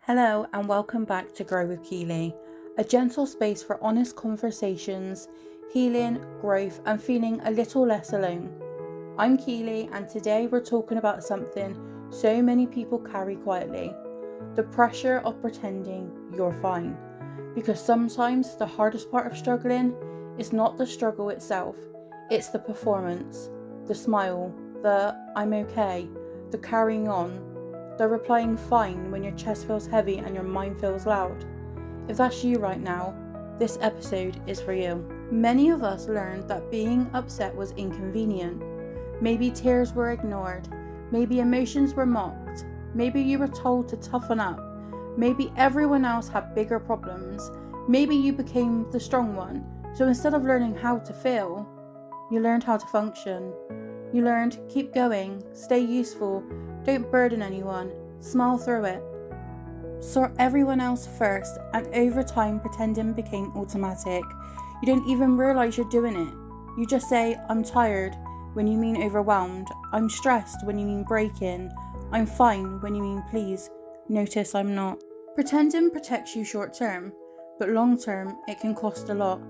Hello and welcome back to Grow with Keeley, a gentle space for honest conversations, healing, growth and feeling a little less alone. I'm Keeley and today we're talking about something so many people carry quietly, the pressure of pretending you're fine. Because sometimes the hardest part of struggling is not the struggle itself, it's the performance, the smile, the I'm okay, the carrying on, the replying fine when your chest feels heavy and your mind feels loud. If that's you right now, this episode is for you. Many of us learned that being upset was inconvenient. Maybe tears were ignored. Maybe emotions were mocked. Maybe you were told to toughen up. Maybe everyone else had bigger problems. Maybe you became the strong one. So instead of learning how to feel, you learned how to function. You learned keep going, stay useful, don't burden anyone, smile through it. Sort everyone else first, and over time pretending became automatic. You don't even realise you're doing it. You just say, I'm tired, when you mean overwhelmed. I'm stressed, when you mean breaking. I'm fine, when you mean please. Notice I'm not. Pretending protects you short term, but long term it can cost a lot.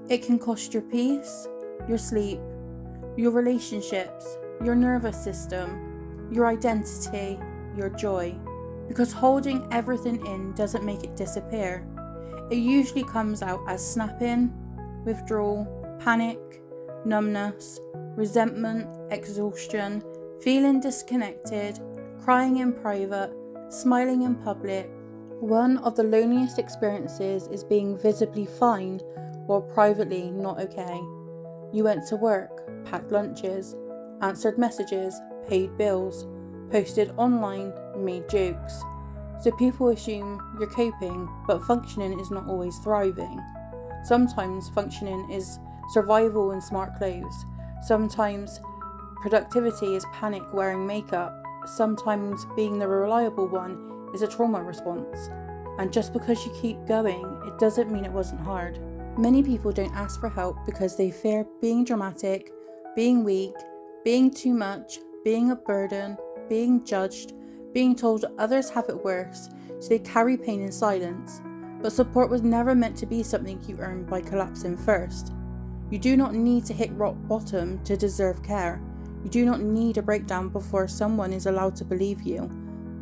It can cost your peace, your sleep, your relationships, your nervous system, your identity, your joy. Because holding everything in doesn't make it disappear. It usually comes out as snapping, withdrawal, panic, numbness, resentment, exhaustion, feeling disconnected, crying in private, smiling in public. One of the loneliest experiences is being visibly fine while privately not okay. You went to work, packed lunches, answered messages, paid bills, posted online, made jokes. So people assume you're coping, but functioning is not always thriving. Sometimes functioning is survival in smart clothes. Sometimes productivity is panic wearing makeup. Sometimes being the reliable one is a trauma response. And just because you keep going, it doesn't mean it wasn't hard. Many people don't ask for help because they fear being dramatic, being weak, being too much, being a burden, being judged, being told others have it worse, so they carry pain in silence. But support was never meant to be something you earn by collapsing first. You do not need to hit rock bottom to deserve care. You do not need a breakdown before someone is allowed to believe you.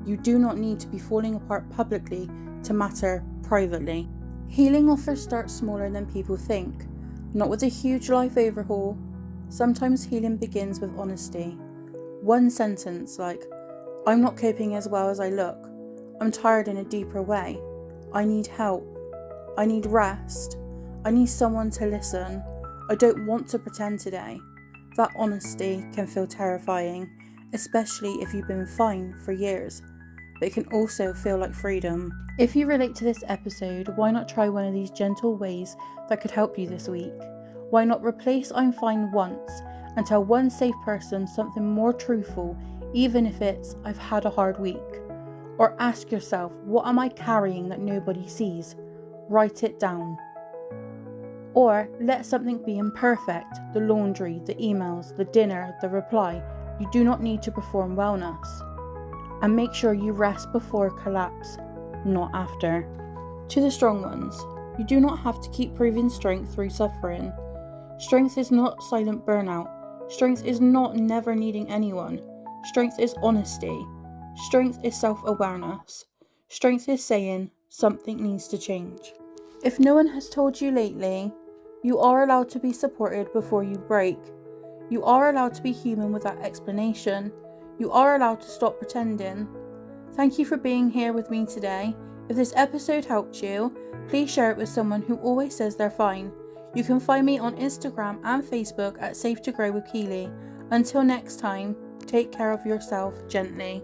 You do not need to be falling apart publicly to matter privately. Healing often starts smaller than people think, not with a huge life overhaul. Sometimes healing begins with honesty. One sentence like, I'm not coping as well as I look. I'm tired in a deeper way. I need help. I need rest. I need someone to listen. I don't want to pretend today. That honesty can feel terrifying, especially if you've been fine for years. But it can also feel like freedom. If you relate to this episode, why not try one of these gentle ways that could help you this week? Why not replace I'm fine once and tell one safe person something more truthful, even if it's I've had a hard week? Or ask yourself, what am I carrying that nobody sees? Write it down. Or let something be imperfect, the laundry, the emails, the dinner, the reply. You do not need to perform wellness. And make sure you rest before collapse, not after. To the strong ones, you do not have to keep proving strength through suffering. Strength is not silent burnout. Strength is not never needing anyone. Strength is honesty. Strength is self-awareness. Strength is saying something needs to change. If no one has told you lately, you are allowed to be supported before you break. You are allowed to be human without explanation. You are allowed to stop pretending. Thank you for being here with me today. If this episode helped you, please share it with someone who always says they're fine. You can find me on Instagram and Facebook at Safe to Grow with Keeley. Until next time, take care of yourself gently.